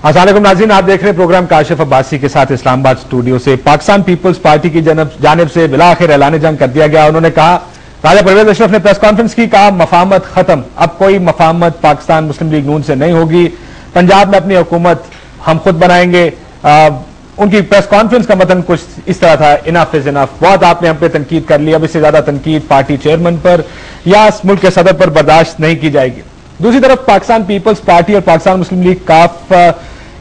अस्सलाम वालेकुम नाज़रीन, आप देख रहे हैं प्रोग्राम काशिफ अब्बासी के साथ इस्लाम आबाद स्टूडियो से। पाकिस्तान पीपल्स पार्टी की जानिब से बिलाखिर ऐलान जंग कर दिया गया। उन्होंने कहा, राजा परवेज अशरफ ने प्रेस कॉन्फ्रेंस की, कहा मफाहमत खत्म, अब कोई मफाहमत पाकिस्तान मुस्लिम लीग नून से नहीं होगी, पंजाब में अपनी हुकूमत हम खुद बनाएंगे। उनकी प्रेस कॉन्फ्रेंस का मतन कुछ इस तरह था, इनफ इज इनफ। बहुत आपने हम पे तनकीद कर ली, अब इससे ज्यादा तनकीद पार्टी चेयरमैन पर या मुल्क के सदर पर बर्दाश्त नहीं की जाएगी। दूसरी तरफ पाकिस्तान पीपल्स पार्टी और पाकिस्तान मुस्लिम लीग काफ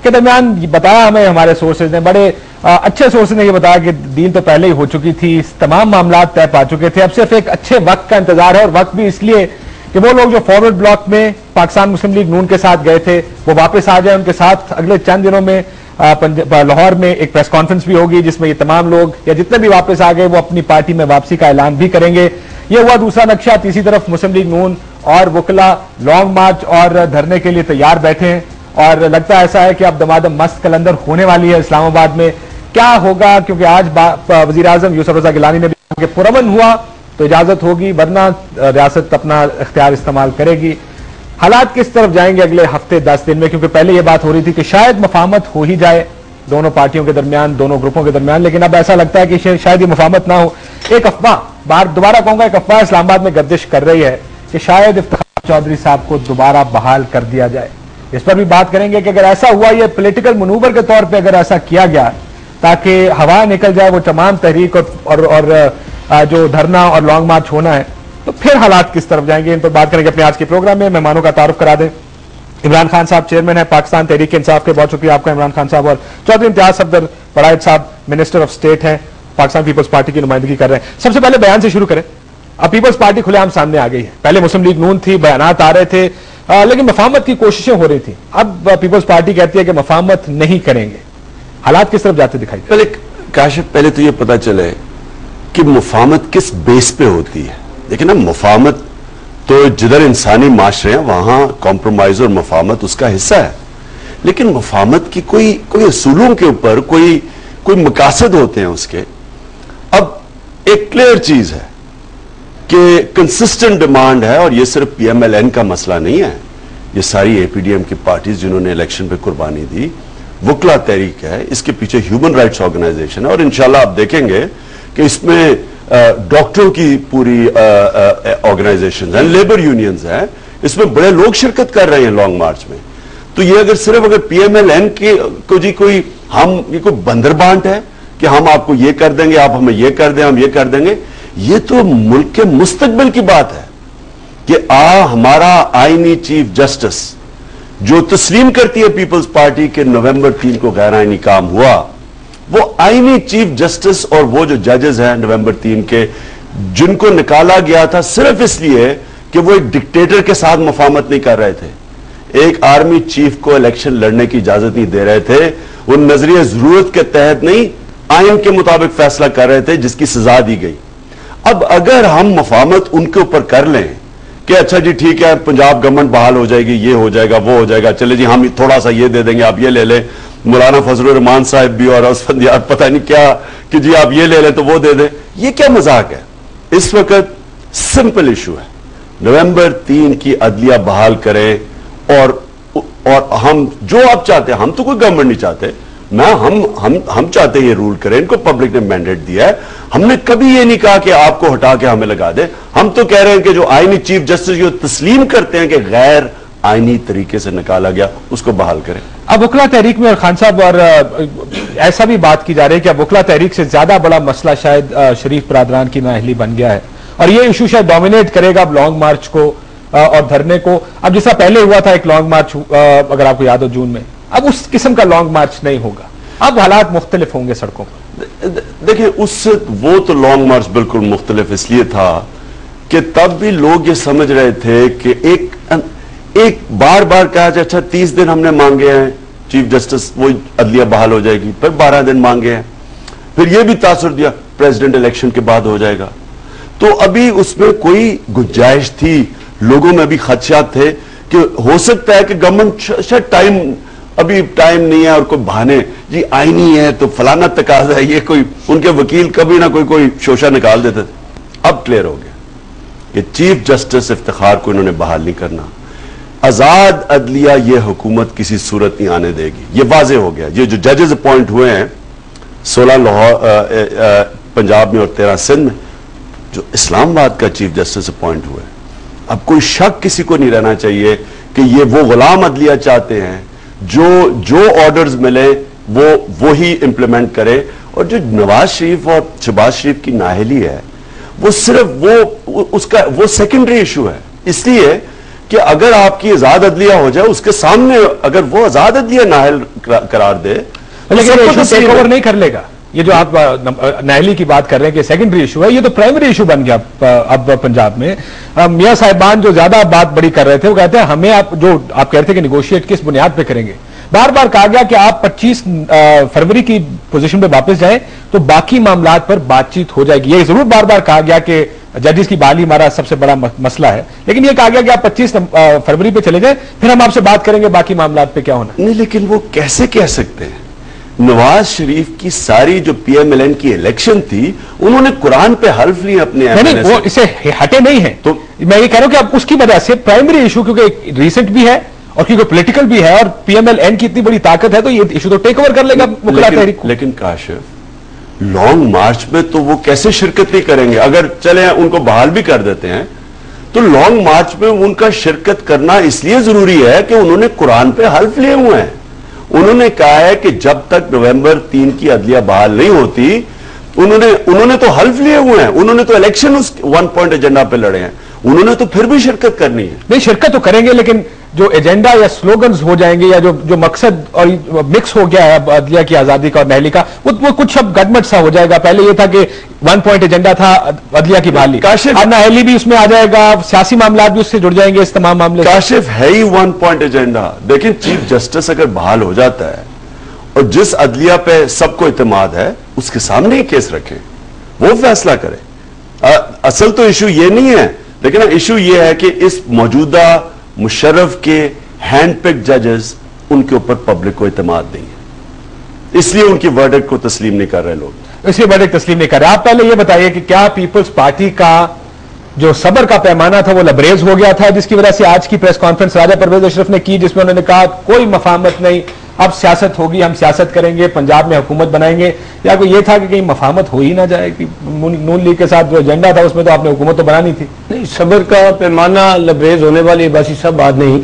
के दरमियान बताया हमें हमारे सोर्सेज ने, बड़े अच्छे सोर्सेज ने यह बताया कि डील तो पहले ही हो चुकी थी, तमाम मामला तय पा चुके थे, अब सिर्फ एक अच्छे वक्त का इंतजार है। और वक्त भी इसलिए कि वो लोग जो फॉरवर्ड ब्लॉक में पाकिस्तान मुस्लिम लीग नून के साथ गए थे वो वापस आ जाए। उनके साथ अगले चंद दिनों में लाहौर में एक प्रेस कॉन्फ्रेंस भी होगी जिसमें ये तमाम लोग या जितने भी वापस आ गए वो अपनी पार्टी में वापसी का ऐलान भी करेंगे। ये हुआ दूसरा नक्शा। तीसरी तरफ मुस्लिम लीग नून और वकला लॉन्ग मार्च और धरने के लिए तैयार बैठे हैं और लगता ऐसा है कि अब दमादम मस्त कलंदर होने वाली है इस्लामाबाद में। क्या होगा, क्योंकि आज वजीर आजम यूसुफ रजा गिलानी ने भी कहा कि पुरअमन हुआ तो इजाजत होगी, वरना रियासत अपना इख्तियार इस्तेमाल करेगी। हालात किस तरफ जाएंगे अगले हफ्ते 10 दिन में, क्योंकि पहले यह बात हो रही थी कि शायद मफाहमत हो ही जाए दोनों पार्टियों के दरमियान, दोनों ग्रुपों के दरमियान, लेकिन अब ऐसा लगता है कि शायद ये मफाहमत ना हो। एक अफवाह, बार दोबारा कहूंगा, एक अफवाह इस्लामाबाद में गर्दिश कर रही है कि शायद इफ्तिखार चौधरी साहब को दोबारा बहाल कर दिया जाए। इस पर भी बात करेंगे कि अगर ऐसा हुआ, ये पॉलिटिकल मनूवर के तौर पर अगर ऐसा किया गया ताकि हवा निकल जाए वो तमाम तहरीक और जो धरना और लॉन्ग मार्च होना है, तो फिर हालात किस तरफ जाएंगे, इन पर बात करेंगे अपने आज के प्रोग्राम में। मेहमानों का तारुफ करा दें। इमरान खान साहब चेयरमैन है पाकिस्तान तहरीक इंसाफ के, बहुत शुक्रिया आपका इमरान खान साहब। और चौधरी इम्तियाज सफदर बड़ाइद साहब मिनिस्टर ऑफ स्टेट हैं, पाकिस्तान पीपल्स पार्टी की नुमाइंदगी कर रहे हैं। सबसे पहले बयान से शुरू करें। अब पीपल्स पार्टी खुलेआम सामने आ गई है। पहले मुस्लिम लीग नून थी, बयानात आ रहे थे, लेकिन मफाहमत की कोशिशें हो रही थी। अब पीपल्स पार्टी कहती है कि मफाहमत नहीं करेंगे। हालात किस तरफ जाते दिखाई? पहले तो ये पता चले कि मुफाहमत किस बेस पे होती है। देखिए ना, मुफाहमत तो जिधर इंसानी माशरे हैं वहां कॉम्प्रोमाइज और मुफाहमत उसका हिस्सा है, लेकिन मुफाहमत की कोई असूलों के ऊपर कोई मकासद होते हैं उसके। अब एक क्लियर चीज है कि कंसिस्टेंट डिमांड है, और ये सिर्फ पीएमएलएन का मसला नहीं है, ये सारी एपीडीएम की पार्टीज जिन्होंने इलेक्शन पे कुर्बानी दी, वकला तहरीक है, इसके पीछे ह्यूमन राइट्स ऑर्गेनाइजेशन है, और इंशाल्लाह आप देखेंगे कि इसमें डॉक्टरों की पूरी ऑर्गेनाइजेशन है, लेबर यूनियंस हैं, इसमें बड़े लोग शिरकत कर रहे हैं लॉन्ग मार्च में। तो ये अगर पीएमएलएन को जी ये कोई बंदरबांट है कि हम आपको ये कर देंगे, आप हमें ये कर दें, हम ये कर देंगे, ये तो मुल्क के मुस्तकबिल की बात है कि हमारा आईनी चीफ जस्टिस जो तस्लीम करती है पीपल्स पार्टी के नवंबर 3 को गैर आईनी काम हुआ, वो आईनी चीफ जस्टिस और वो जो जजेस हैं नवंबर 3 के, जिनको निकाला गया था सिर्फ इसलिए कि वो एक डिक्टेटर के साथ मुफाहमत नहीं कर रहे थे, एक आर्मी चीफ को इलेक्शन लड़ने की इजाजत नहीं दे रहे थे, वो नजरिए जरूरत के तहत नहीं आइन के मुताबिक फैसला कर रहे थे जिसकी सजा दी गई। अब अगर हम मुफाहमत उनके ऊपर कर लें कि अच्छा जी ठीक है, पंजाब गवर्नमेंट बहाल हो जाएगी, ये हो जाएगा, वो हो जाएगा, चले जी हम थोड़ा सा ये दे देंगे, आप ये ले लें, मौलाना फजलुर रहमान साहब भी और असफंदियार पता नहीं क्या कि जी आप ये ले लें तो वो दे दें, ये क्या मजाक है। इस वक्त सिंपल इशू है, नवंबर 3 की अदलिया बहाल करें और हम जो आप चाहते हैं, हम तो कोई गवर्नमेंट नहीं चाहते, हम चाहते हैं ये रूल करें, इनको पब्लिक ने मैंडेट दिया है, हमने कभी ये नहीं कहा कि आपको हटा के हमें लगा दे। हम तो कह रहे हैं कि जो आईनी चीफ जस्टिस जो तस्लीम करते हैं कि गैर आईनी तरीके से निकाला गया, उसको बहाल करें। अब वकला तहरीक में और खान साहब और ऐसा भी बात की जा रही है कि अब वकला तहरीक से ज्यादा बड़ा मसला शायद शरीफ बरादरान की नाअहली बन गया है और ये इशू शायद डोमिनेट करेगा अब लॉन्ग मार्च को और धरने को। अब जैसा पहले हुआ था एक लॉन्ग मार्च, अगर आपको याद हो जून में, अब उस किस्म का लॉन्ग मार्च नहीं होगा, अब हालात मुख्तलिफ होंगे सड़कों पर। देखिए उससे वो तो लॉन्ग मार्च बिल्कुल मुख्तलिफ इसलिए था कि तब भी लोग ये समझ रहे थे कि एक बार बार कहा जाए अच्छा 30 दिन हमने मांगे हैं चीफ जस्टिस, वो अदलिया बहाल हो जाएगी, फिर 12 दिन मांगे हैं, फिर ये भी तासुर दिया प्रेसिडेंट इलेक्शन के बाद हो जाएगा। तो अभी उसमें कोई गुंजाइश थी, लोगों में भी खदशात थे कि हो सकता है कि गवर्नमेंट शायद अभी टाइम नहीं है और कोई बहाने जी आईनी है तो फलाना तकाजा है, ये कोई उनके वकील कभी ना कोई शोशा निकाल देते थे। अब क्लियर हो गया कि चीफ जस्टिस इफ्तिखार को इन्होंने बहाल नहीं करना। آزاد عدلیہ یہ حکومت کسی صورت نہیں آنے دے گی. یہ واضح ہو گیا. یہ جو ججز اپوائنٹ ہوئے ہیں 16 لاہور پنجاب میں اور 13 سندھ میں, جو اسلام آباد کا چیف جسٹس اپوائنٹ ہوئے, اب کوئی شک کسی کو نہیں رہنا چاہیے کہ یہ وہ غلام عدلیہ چاہتے ہیں جو آرڈرز ملے وہی امپلیمنٹ کرے. اور جو نواز شریف اور شہباز شریف کی نااہلی ہے وہ صرف وہ سیکنڈری ایشو ہے. اس لیے کہ اگر آپ کی آزاد عدلیہ ہو جائے, اس کے سامنے اگر وہ آزاد عدلیہ نااہل قرار دے, لیکن ٹیک اوور نہیں کر لے گا. یہ جو آپ نااہلی کی بات کر رہے ہیں کہ سیکنڈری ایشو ہے, یہ تو پرائمری ایشو بن گیا اب پنجاب میں. میاں صاحبان جو زیادہ بات بڑی کر رہے تھے وہ کہتے ہیں ہمیں آپ کہہ رہے تھے کہ نیگوشیٹ کس بنیاد پہ کریں گے. بار بار کہا گیا کہ آپ 25 فروری کی پوزیشن پہ واپس جائیں تو باقی معاملات پر بات چیت ہو جائے گی. یہ ضرور بار بار کہا گیا کہ ججز کی بحالی ہمارا سب سے بڑا مسئلہ ہے, لیکن یہ کہا گیا کہ آپ 25 فروری پہ چلے جائیں, پھر ہم آپ سے بات کریں گے باقی معاملات پہ کیا ہونا. نہیں, لیکن وہ کیسے کہہ سکتے ہیں؟ نواز شریف کی ساری جو پی ایم ایل این کی الیکشن تھی, انہوں نے قرآن پہ حلف لیے اپنے نہیں, وہ اسے ہٹے نہیں ہیں. تو میں یہ کہہ رہا ہوں کہ اب اس کی وجہ سے پرائمری ایشو کیونکہ ریسنٹ بھی ہے اور کیونکہ پولیٹیکل بھی ہے اور پی ایم ایل این کی اتنی بڑی طاقت ہے تو یہ ایشو تو ٹیک اوور کر لے گا وکلا تحریک. لیکن کاشف لانگ مارچ میں تو وہ کیسے شرکت نہیں کریں گے؟ اگر چلیں ان کو بحال بھی کر دیتے ہیں تو لانگ مارچ میں ان کا شرکت کرنا اس لیے ضروری ہے کہ انہوں نے قرآن پہ حلف لیے ہوئے ہیں. انہوں نے کہا ہے کہ جب تک نومبر 3 کی عدلیہ بحال نہیں ہوتی, انہوں نے تو حلف لیے ہوئے ہیں, انہوں نے تو الیکشن اس 1 پوائنٹ ایجنڈا پہ لڑے ہیں, انہوں نے تو پھر بھی شرکت کرنی ہے. نہیں, شرکت تو کریں گے, لیکن جو ایجنڈا یا سلوگنز ہو جائیں گے یا جو مقصد اور مکس ہو گیا ہے عدلیہ کی آزادی کا اور نااہلی کا, وہ کچھ اب گڈمٹ سا ہو جائے گا. پہلے یہ تھا کہ 1 پوائنٹ ایجنڈا تھا عدلیہ کی بحالی, اب نااہلی بھی اس میں آ جائے گا, سیاسی معاملات بھی اس سے جڑ جائیں گے, اس تمام معاملے. کاشف ہے ہی 1 پوائنٹ ایجنڈا. دیکھیں چیف جسٹس اگر بحال ہو جاتا ہے اور جس عدلیہ پہ سب کو اعتماد ہے اس کے سامنے ہی کیس رکھیں, وہ فیصلہ کرے. اصل تو ایشو یہ نہیں ہے, لیکن ایشو یہ ہے کہ اس موجودہ مشرف کے ہینڈ پک ججز, ان کے اوپر پبلک کو اعتماد نہیں ہے, اس لیے ان کی ورڈکٹ کو تسلیم نہیں کر رہے لوگ. اس لیے ورڈکٹ تسلیم نہیں کر رہے. آپ پہلے یہ بتائیے کہ کیا پیپلز پارٹی کا جو صبر کا پیمانہ تھا وہ لبریز ہو گیا تھا, جس کی وجہ سے آج کی پریس کانفرنس راجہ پرویز اشرف نے کی, جس میں انہوں نے کہا کوئی مفاہمت نہیں, اب سیاست ہوگی, ہم سیاست کریں گے, پنجاب میں حکومت بنائیں گے, یا کوئی یہ تھا کہ کہیں مفاہمت ہو ہی نہ جائے کہ نون لیگ کے ساتھ جو ایجنڈا تھا اس میں تو آپ نے حکومت تو بنانی تھی. نہیں, صبر کا پیمانہ لبریز ہونے والی باسی صاحب بات نہیں.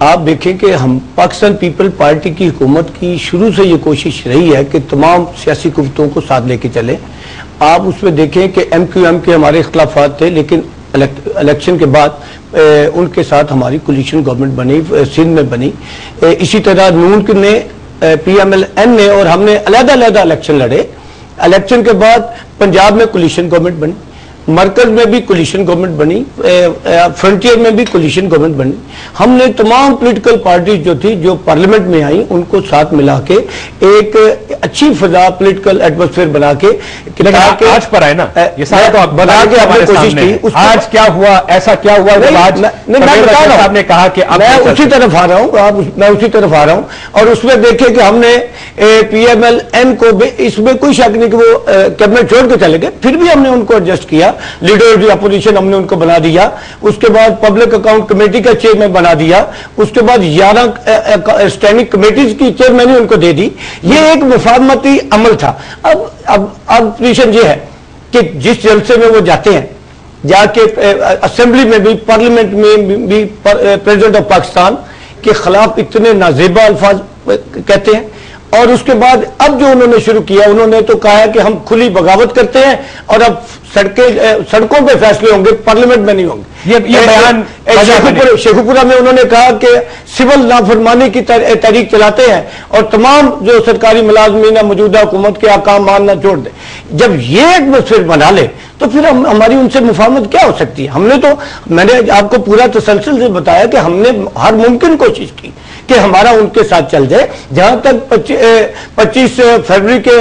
آپ دیکھیں کہ ہم پاکستان پیپل پارٹی کی حکومت کی شروع سے یہ کوشش رہی ہے کہ تمام سیاسی قوتوں کو ساتھ لے کے چلے. آپ اس میں دیکھیں کہ ایم کیو ایم کے ہمارے اختلافات تھے, لیکن الیکشن کے بعد ان کے ساتھ ہماری کولیشن گورنمنٹ بنی, سندھ میں بنی. اسی طرح نون نے, پی ایم ایل این نے اور ہم نے علیحدہ علیحدہ الیکشن لڑے. الیکشن کے بعد پنجاب میں کولیشن گورنمنٹ بنی, مرکز میں بھی کولیشن گورنمنٹ بنی, فرنٹیئر میں بھی کولیشن گورنمنٹ بنی. ہم نے تمام پولیٹیکل پارٹیز جو تھی جو پارلیمنٹ میں آئیں ان کو ساتھ ملا کے ایک اچھی فضا پولیٹیکل ایٹماسفیئر بنا کے آج پر آئے نا, یہ سارا تو بنا کے ہماری کوشش کی. آج کیا ہوا, ایسا کیا ہوا جب آج صاحب نے کہا کہ میں اسی طرف آ رہا ہوں, میں اسی طرف آ رہا ہوں, اور اس میں دیکھیں کہ ہم نے پی ایم ایل این کو اس میں کوئی شک نہیں کہ وہ کیبنٹ چھوڑ کے چلے گئے, پھر بھی ہم نے ان کو ایڈجسٹ کیا. لیڈر آف دی اپوزیشن ہم نے ان کو بنا دیا, اس کے بعد پبلک اکاؤنٹ کمیٹی کا چیئرمین بنا دیا, اس کے بعد 11 اسٹینڈنگ کمیٹیز کی چیئرمین ان کو دے دی. یہ ایک مفاہمتی عمل تھا. اب پوزیشن یہ ہے کہ جس جلسے میں وہ جاتے ہیں, جا کے اسمبلی میں بھی, پارلیمنٹ میں بھی پریزیڈنٹ آف پاکستان کے خلاف اتنے نازیبا الفاظ کہتے ہیں, اور اس کے بعد اب جو انہوں نے شروع کیا, انہوں نے تو کہا ہے کہ ہم کھلی بغاوت کرتے ہیں اور اب سڑکوں پہ فیصلے ہوں گے, پارلیمنٹ میں نہیں ہوں گے. یہ بیان شیخو پورہ میں انہوں نے کہا کہ سول نافرمانی کی تحریک چلاتے ہیں اور تمام جو سرکاری ملازمین موجودہ حکومت کے احکام ماننا چھوڑ دیں. جب یہ ایٹماسفیئر بنا لے تو پھر ہماری ان سے مفاہمت کیا ہو سکتی ہے؟ ہم نے تو, میں نے آپ کو پورا تسلسل سے بتایا کہ ہم نے ہر ممکن کوشش کی کہ ہمارا ان کے ساتھ چل جائے. جہاں تک 25 فروری کے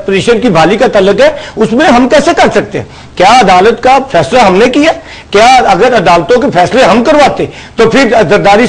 پوزیشن کی بحالی کا تعلق ہے, اس میں ہم کیسے کر سکتے ہیں؟ کیا عدالت کا فیصلہ ہم نے کیا؟ کیا اگر عدالتوں کے فیصلے ہم کرواتے تو پھر زرداری